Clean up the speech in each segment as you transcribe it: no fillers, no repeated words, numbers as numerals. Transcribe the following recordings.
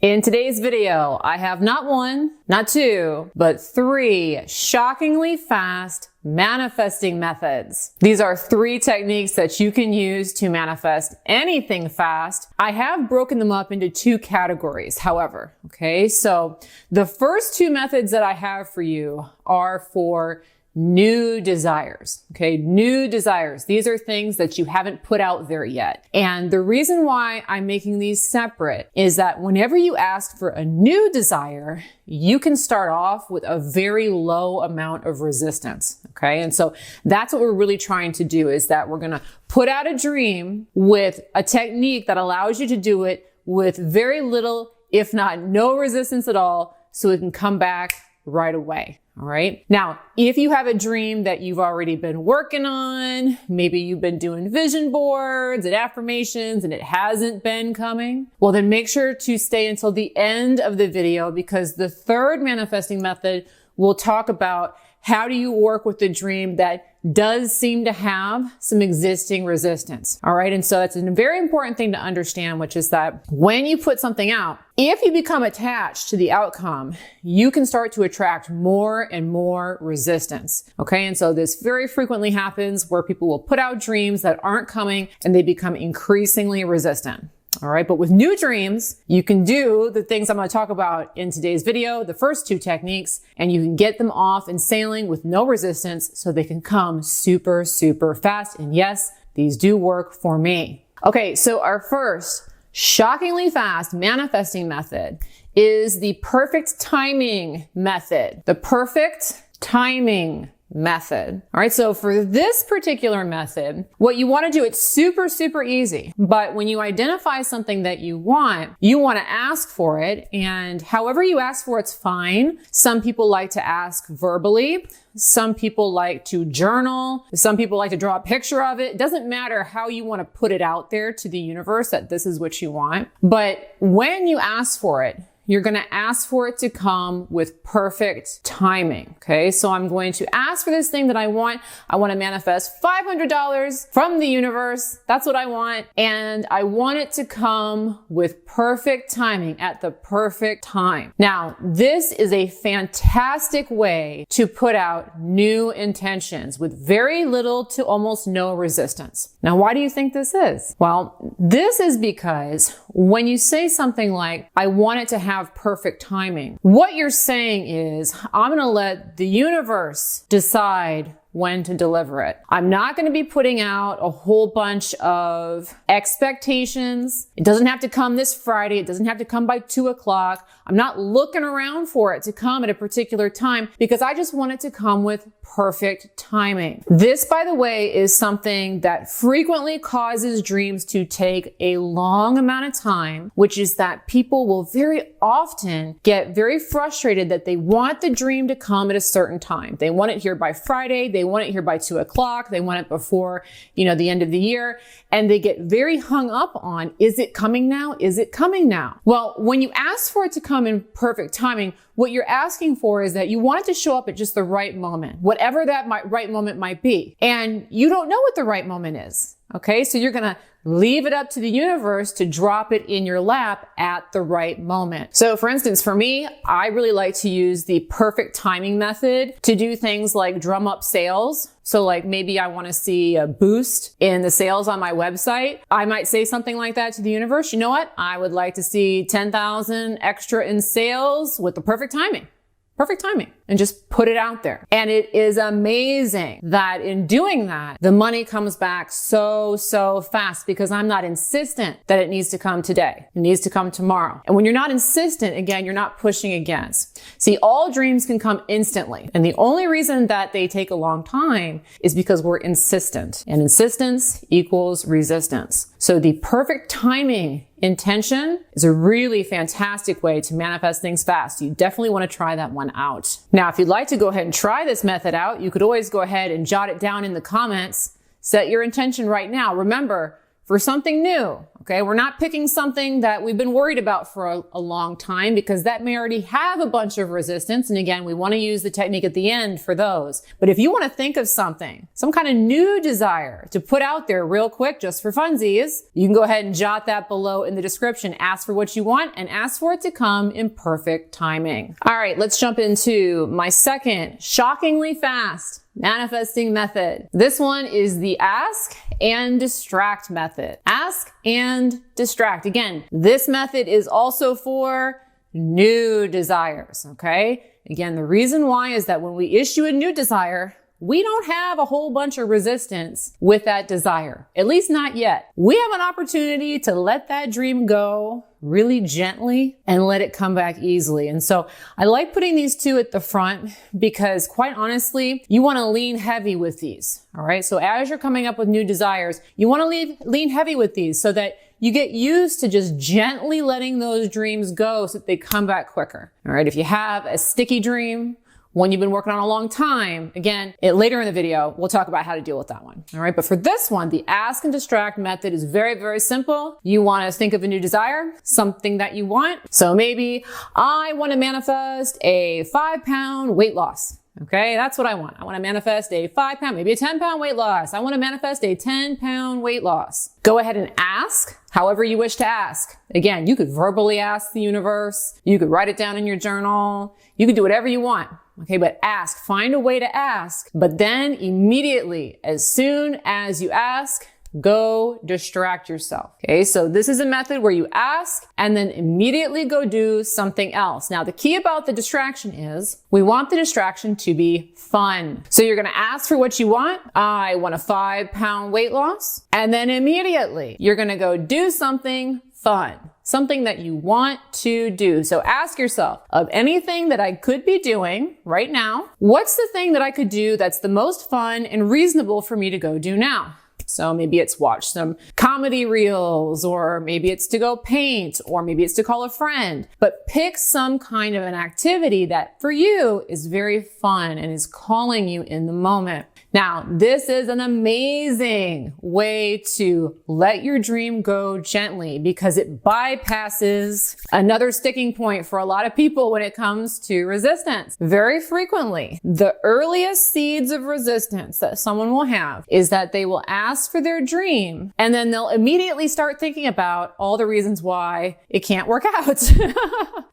In today's video, I have not one, not two, but three shockingly fast manifesting methods. These are three techniques that you can use to manifest anything fast. I have broken them up into two categories, however, okay? So the first two methods that I have for you are for new desires, okay? New desires. These are things that you haven't put out there yet. And the reason why I'm making these separate is that whenever you ask for a new desire, you can start off with a very low amount of resistance, okay? And so that's what we're really trying to do, is that we're gonna put out a dream with a technique that allows you to do it with very little, if not no resistance at all, so it can come back right away. All right. Now, if you have a dream that you've already been working on, maybe you've been doing vision boards and affirmations and it hasn't been coming, well, then make sure to stay until the end of the video, because the third manifesting method will talk about how do you work with the dream that does seem to have some existing resistance. All right. And so that's a very important thing to understand, which is that when you put something out, if you become attached to the outcome, you can start to attract more and more resistance. Okay. And so this very frequently happens where people will put out dreams that aren't coming and they become increasingly resistant. All right. But with new dreams, you can do the things I'm going to talk about in today's video, the first two techniques, and you can get them off and sailing with no resistance so they can come super, super fast. And yes, these do work for me. Okay. So our first shockingly fast manifesting method is the perfect timing method. The perfect timing method. All right. So for this particular method, what you want to do, it's super, super easy. But when you identify something that you want to ask for it. And however you ask for it's fine. Some people like to ask verbally. Some people like to journal. Some people like to draw a picture of it. It doesn't matter how you want to put it out there to the universe that this is what you want. But when you ask for it, you're going to ask for it to come with perfect timing. Okay. So I'm going to ask for this thing that I want. I want to manifest $500 from the universe. That's what I want. And I want it to come with perfect timing at the perfect time. Now, this is a fantastic way to put out new intentions with very little to almost no resistance. Now, why do you think this is? Well, this is because when you say something like, I want it to have perfect timing, what you're saying is, I'm going to let the universe decide when to deliver it. I'm not going to be putting out a whole bunch of expectations. It doesn't have to come this Friday. It doesn't have to come by 2 o'clock. I'm not looking around for it to come at a particular time because I just want it to come with perfect timing. This, by the way, is something that frequently causes dreams to take a long amount of time, which is that people will very often get very frustrated that they want the dream to come at a certain time. They want it here by Friday. They want it here by 2 o'clock. They want it before, the end of the year. And they get very hung up on, is it coming now? Is it coming now? Well, when you ask for it to come in perfect timing, what you're asking for is that you want it to show up at just the right moment, whatever that right moment might be. And you don't know what the right moment is. Okay. So you're going to leave it up to the universe to drop it in your lap at the right moment. So for instance, for me, I really like to use the perfect timing method to do things like drum up sales. So like maybe I want to see a boost in the sales on my website. I might say something like that to the universe. You know what? I would like to see 10,000 extra in sales with the perfect timing. Perfect timing, and just put it out there. And it is amazing that in doing that, the money comes back so fast because I'm not insistent that it needs to come today. It needs to come tomorrow. And when you're not insistent, again, you're not pushing against. See, all dreams can come instantly. And the only reason that they take a long time is because we're insistent. And insistence equals resistance. So the perfect timing intention is a really fantastic way to manifest things fast. You definitely want to try that one out. Now, if you'd like to go ahead and try this method out, you could always go ahead and jot it down in the comments. Set your intention right now. Remember, for something new. Okay, we're not picking something that we've been worried about for a long time because that may already have a bunch of resistance. And again, we want to use the technique at the end for those. But if you want to think of something, some kind of new desire to put out there real quick just for funsies, you can go ahead and jot that below in the description. Ask for what you want and ask for it to come in perfect timing. All right, let's jump into my second shockingly fast manifesting method. This one is the ask and distract method. Ask and distract. Again, this method is also for new desires, okay? Again, the reason why is that when we issue a new desire, we don't have a whole bunch of resistance with that desire, at least not yet. We have an opportunity to let that dream go really gently and let it come back easily. And so I like putting these two at the front because quite honestly, you want to lean heavy with these. All right. So as you're coming up with new desires, you want to lean heavy with these so that you get used to just gently letting those dreams go so that they come back quicker. All right. If you have a sticky dream, one you've been working on a long time, again, later in the video, we'll talk about how to deal with that one. All right. But for this one, the ask and distract method is very, very simple. You want to think of a new desire, something that you want. So maybe I want to manifest a 5-pound weight loss. Okay. That's what I want. I want to manifest a 5-pound, maybe a 10-pound weight loss. I want to manifest a 10-pound weight loss. Go ahead and ask however you wish to ask. Again, you could verbally ask the universe. You could write it down in your journal. You could do whatever you want. Okay, but ask, find a way to ask, but then immediately, as soon as you ask, go distract yourself. Okay, so this is a method where you ask and then immediately go do something else. Now, the key about the distraction is we want the distraction to be fun. So you're going to ask for what you want. I want a 5-pound weight loss. And then immediately you're going to go do something fun. Something that you want to do. So ask yourself, of anything that I could be doing right now, what's the thing that I could do that's the most fun and reasonable for me to go do now? So maybe it's watch some comedy reels, or maybe it's to go paint, or maybe it's to call a friend. But pick some kind of an activity that for you is very fun and is calling you in the moment. Now, this is an amazing way to let your dream go gently because it bypasses another sticking point for a lot of people when it comes to resistance. Very frequently, the earliest seeds of resistance that someone will have is that they will ask for their dream and then they'll immediately start thinking about all the reasons why it can't work out.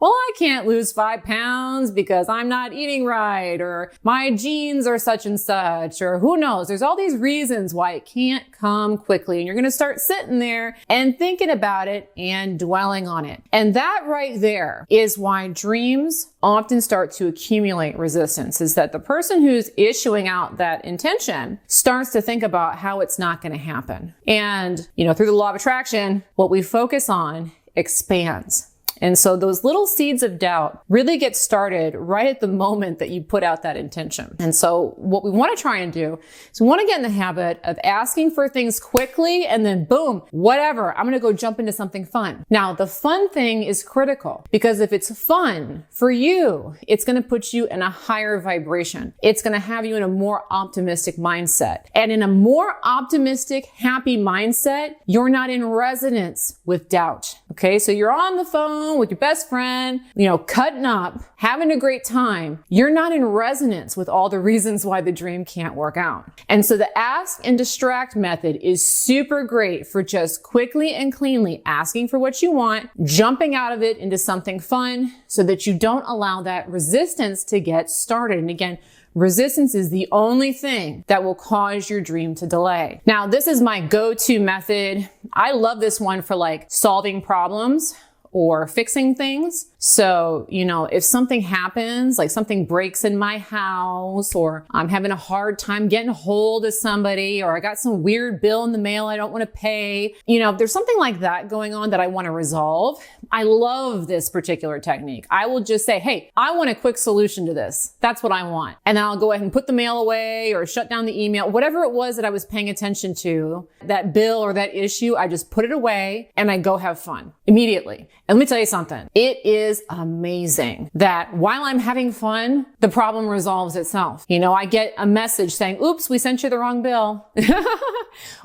Well, I can't lose 5 pounds because I'm not eating right, or my genes are such and such, or who knows? There's all these reasons why it can't come quickly. And you're going to start sitting there and thinking about it and dwelling on it. And that right there is why dreams often start to accumulate resistance, is that the person who's issuing out that intention starts to think about how it's not going to happen. And, through the law of attraction, what we focus on expands. And so those little seeds of doubt really get started right at the moment that you put out that intention. And so what we want to try and do is we want to get in the habit of asking for things quickly and then boom, whatever, I'm going to go jump into something fun. Now, the fun thing is critical because if it's fun for you, it's going to put you in a higher vibration. It's going to have you in a more optimistic mindset. And in a more optimistic, happy mindset, you're not in resonance with doubt. Okay, so you're on the phone with your best friend, cutting up, having a great time. You're not in resonance with all the reasons why the dream can't work out. And so the ask and distract method is super great for just quickly and cleanly asking for what you want, jumping out of it into something fun so that you don't allow that resistance to get started. And again, resistance is the only thing that will cause your dream to delay. Now, this is my go-to method. I love this one for solving problems or fixing things. So, if something happens, like something breaks in my house, or I'm having a hard time getting a hold of somebody, or I got some weird bill in the mail I don't want to pay, if there's something like that going on that I want to resolve, I love this particular technique. I will just say, hey, I want a quick solution to this. That's what I want. And then I'll go ahead and put the mail away or shut down the email, whatever it was that I was paying attention to, that bill or that issue, I just put it away and I go have fun immediately. And let me tell you something. It is amazing that while I'm having fun, the problem resolves itself. You know, I get a message saying, oops, we sent you the wrong bill.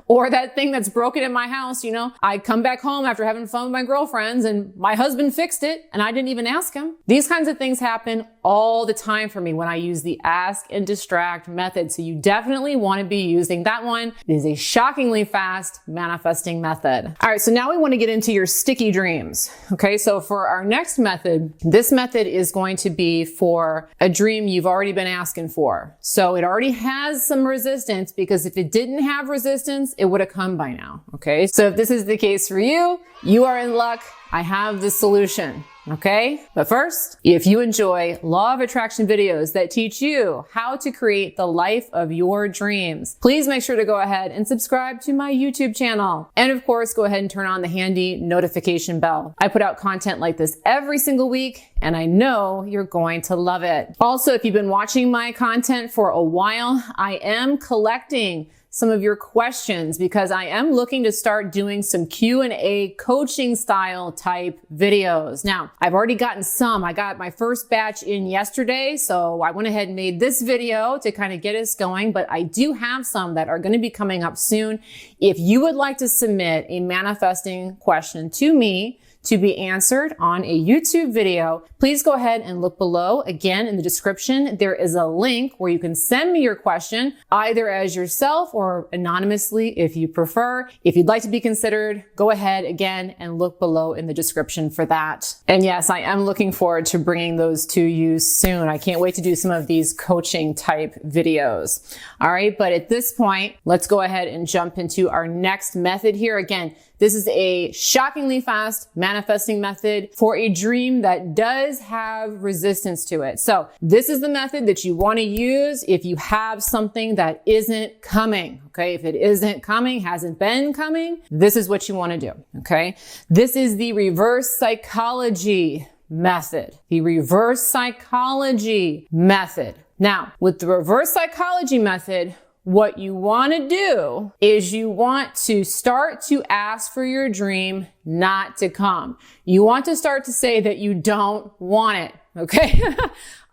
Or that thing that's broken in my house, you know, I come back home after having fun with my girlfriends and my husband fixed it and I didn't even ask him. These kinds of things happen all the time for me when I use the ask and distract method. So you definitely want to be using that one. It is a shockingly fast manifesting method. All right, so now we want to get into your sticky dreams. Okay, so for our next method, this method is going to be for a dream you've already been asking for. So it already has some resistance, because if it didn't have resistance, it would have come by now. Okay, so if this is the case for you, you are in luck. I have the solution. Okay, but first, if you enjoy Law of Attraction videos that teach you how to create the life of your dreams, please make sure to go ahead and subscribe to my YouTube channel. And of course, go ahead and turn on the handy notification bell. I put out content like this every single week, and I know you're going to love it. Also, if you've been watching my content for a while, I am collecting some of your questions because I am looking to start doing some Q&A coaching style type videos. Now, I've already gotten some. I got my first batch in yesterday, so I went ahead and made this video to kind of get us going, but I do have some that are going to be coming up soon. If you would like to submit a manifesting question to me to be answered on a YouTube video, please go ahead and look below. Again, in the description, there is a link where you can send me your question, either as yourself or anonymously if you prefer. If you'd like to be considered, go ahead again and look below in the description for that. And yes, I am looking forward to bringing those to you soon. I can't wait to do some of these coaching type videos. All right, but at this point, let's go ahead and jump into our next method here. Again, this is a shockingly fast manifesting method for a dream that does have resistance to it. So this is the method that you want to use if you have something that isn't coming. Okay. If it isn't coming, hasn't been coming, this is what you want to do. Okay. This is the reverse psychology method. The reverse psychology method. Now, with the reverse psychology method, what you want to do is you want to start to ask for your dream not to come. You want to start to say that you don't want it. Okay.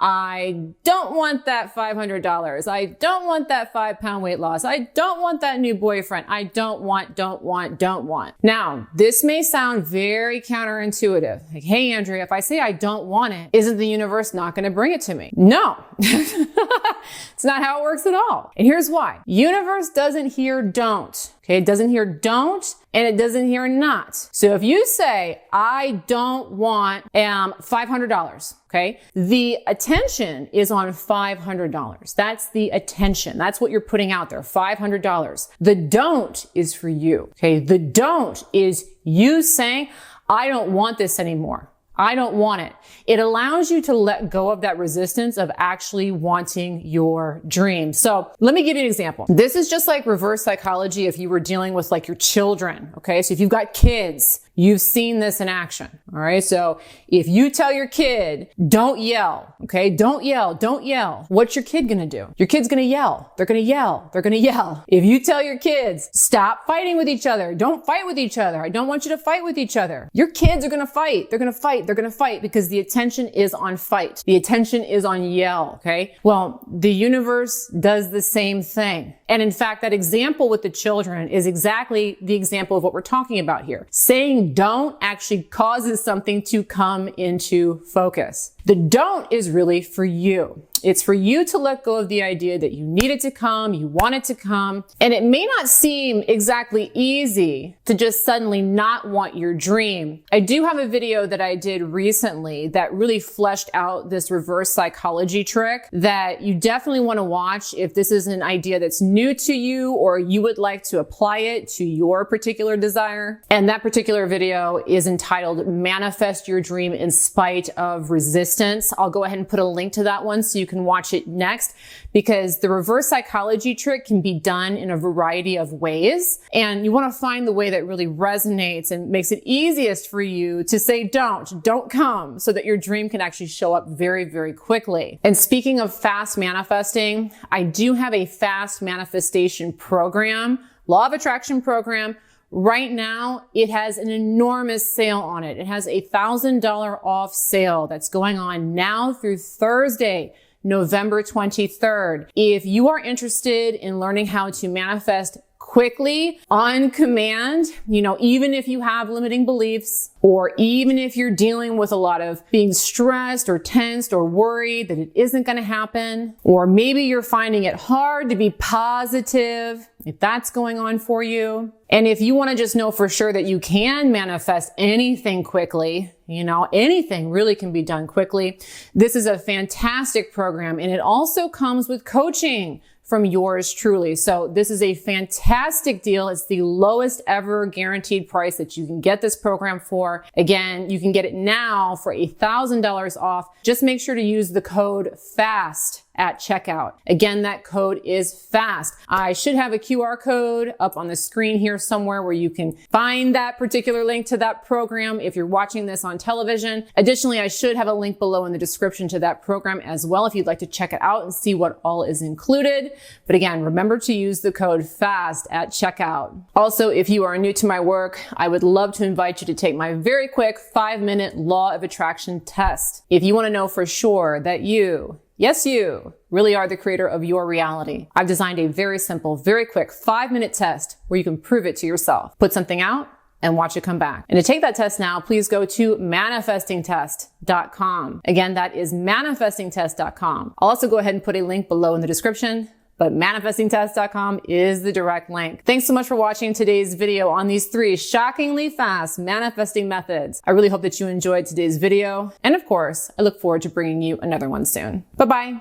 I don't want that $500. I don't want that 5-pound weight loss. I don't want that new boyfriend. I don't want. Now, this may sound very counterintuitive. Like, hey, Andrea, if I say I don't want it, isn't the universe not going to bring it to me? No, it's not how it works at all. And here's why. Universe doesn't hear don't. Okay. It doesn't hear don't, and it doesn't hear not. So if you say, I don't want $500, okay, the attention is on $500. That's the attention. That's what you're putting out there, $500. The don't is for you, okay? The don't is you saying, I don't want this anymore. I don't want it. It allows you to let go of that resistance of actually wanting your dream. So let me give you an example. This is just like reverse psychology if you were dealing with like your children. Okay. So if you've got kids, you've seen this in action. All right. So if you tell your kid, don't yell. Okay. Don't yell. Don't yell. What's your kid going to do? Your kid's going to yell. They're going to yell. They're going to yell. If you tell your kids, stop fighting with each other. Don't fight with each other. I don't want you to fight with each other. Your kids are going to fight. They're going to fight. They're going to fight because the attention is on fight. The attention is on yell. Okay. Well, the universe does the same thing. And in fact, that example with the children is exactly the example of what we're talking about here. Saying don't actually causes something to come into focus. The don't is really for you. It's for you to let go of the idea that you need it to come, you want it to come, and it may not seem exactly easy to just suddenly not want your dream. I do have a video that I did recently that really fleshed out this reverse psychology trick that you definitely want to watch if this is an idea that's new to you or you would like to apply it to your particular desire. And that particular video is entitled Manifest Your Dream in Spite of Resistance. I'll go ahead and put a link to that one so you can watch it next, because the reverse psychology trick can be done in a variety of ways. And you want to find the way that really resonates and makes it easiest for you to say don't come, so that your dream can actually show up very, very quickly. And speaking of fast manifesting, I do have a fast manifestation program, Law of Attraction program, right now it has an enormous sale on it. It has a $1,000 off sale that's going on now through Thursday, November 23rd. If you are interested in learning how to manifest quickly, on command, even if you have limiting beliefs, or even if you're dealing with a lot of being stressed or tensed or worried that it isn't going to happen, or maybe you're finding it hard to be positive, if that's going on for you. And if you want to just know for sure that you can manifest anything quickly, anything really can be done quickly, this is a fantastic program. And it also comes with coaching from yours truly. So this is a fantastic deal. It's the lowest ever guaranteed price that you can get this program for. Again, you can get it now for $1,000 off. Just make sure to use the code FAST at checkout. Again, that code is FAST. I should have a QR code up on the screen here somewhere where you can find that particular link to that program if you're watching this on television. Additionally, I should have a link below in the description to that program as well if you'd like to check it out and see what all is included. But again, remember to use the code FAST at checkout. Also, if you are new to my work, I would love to invite you to take my very quick 5-minute law of attraction test. If you want to know for sure that you, yes, you really are the creator of your reality, I've designed a very simple, very quick 5-minute test where you can prove it to yourself. Put something out and watch it come back. And to take that test now, please go to manifestingtest.com. Again, that is manifestingtest.com. I'll also go ahead and put a link below in the description, but manifestingtest.com is the direct link. Thanks so much for watching today's video on these 3 shockingly fast manifesting methods. I really hope that you enjoyed today's video. And of course, I look forward to bringing you another one soon. Bye-bye.